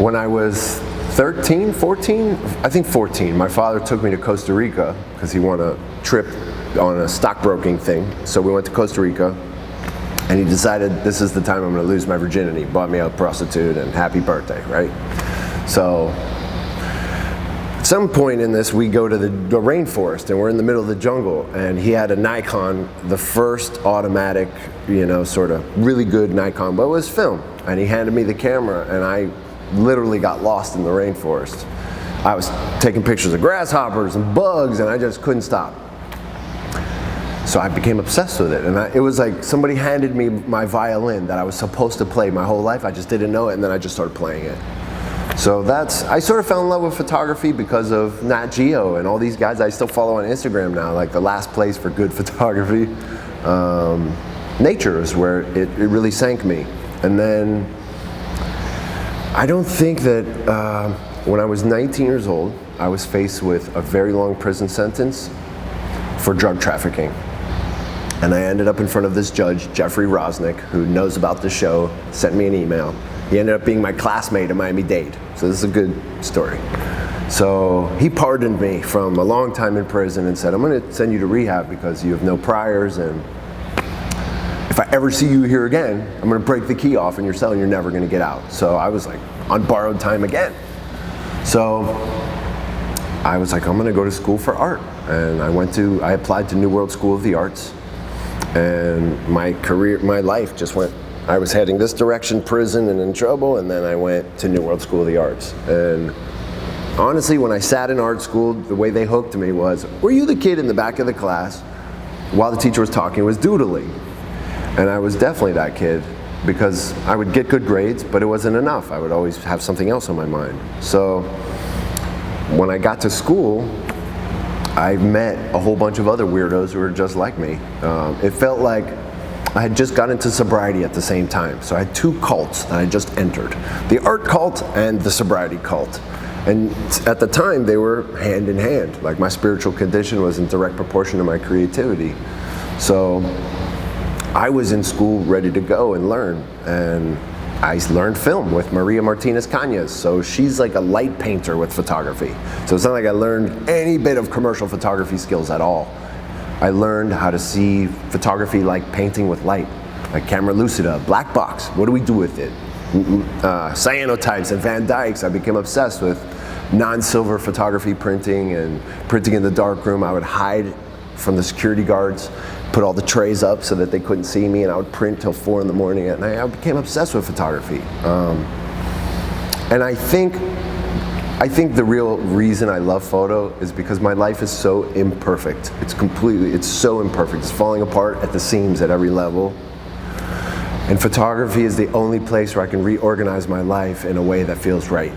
When I was 13, 14, I think 14, my father took me to Costa Rica because he won a trip on a stockbroking thing. So we went to Costa Rica, and he decided this is the time I'm going to lose my virginity. Bought me a prostitute and happy birthday, right? So at some point in this, we go to the rainforest, and we're in the middle of the jungle, and he had a Nikon, the first automatic, sort of really good Nikon, but it was film. And he handed me the camera, and I literally got lost in the rainforest. I was taking pictures of grasshoppers and bugs, and I just couldn't stop. So I became obsessed with it, and it was like somebody handed me my violin that I was supposed to play my whole life. I just didn't know it, and then I just started playing it. So I sort of fell in love with photography because of Nat Geo and all these guys I still follow on Instagram now, like the last place for good photography. Nature is where it really sank me. And then I don't think that when I was 19 years old, I was faced with a very long prison sentence for drug trafficking. And I ended up in front of this judge, Jeffrey Rosnick, who knows about the show, sent me an email. He ended up being my classmate at Miami-Dade. So this is a good story. So he pardoned me from a long time in prison and said, I'm going to send you to rehab because you have no priors, and if I ever see you here again, I'm going to break the key off in your cell and you're never going to get out. So I was like on borrowed time again. So I was like, I'm going to go to school for art. And I applied to New World School of the Arts. And my life just went, I was heading this direction, prison and in trouble, and then I went to New World School of the Arts. And honestly, when I sat in art school, the way they hooked me was, were you the kid in the back of the class while the teacher was talking was doodling? And I was definitely that kid, because I would get good grades, but it wasn't enough. I would always have something else on my mind. So when I got to school, I met a whole bunch of other weirdos who were just like me. It felt like I had just got into sobriety at the same time. So I had two cults that I just entered, the art cult and the sobriety cult. And at the time, they were hand in hand. Like, my spiritual condition was in direct proportion to my creativity. So I was in school ready to go and learn, and I learned film with Maria Martinez Cañas. So she's like a light painter with photography. So it's not like I learned any bit of commercial photography skills at all. I learned how to see photography like painting with light, like camera lucida, black box. What do we do with it? Cyanotypes and Van Dyks. I became obsessed with non-silver photography printing and printing in the dark room. I would hide from the security guards, put all the trays up so that they couldn't see me, and I would print till 4 in the morning at night. I became obsessed with photography. And I think the real reason I love photo is because my life is so imperfect. It's so imperfect. It's falling apart at the seams at every level. And photography is the only place where I can reorganize my life in a way that feels right.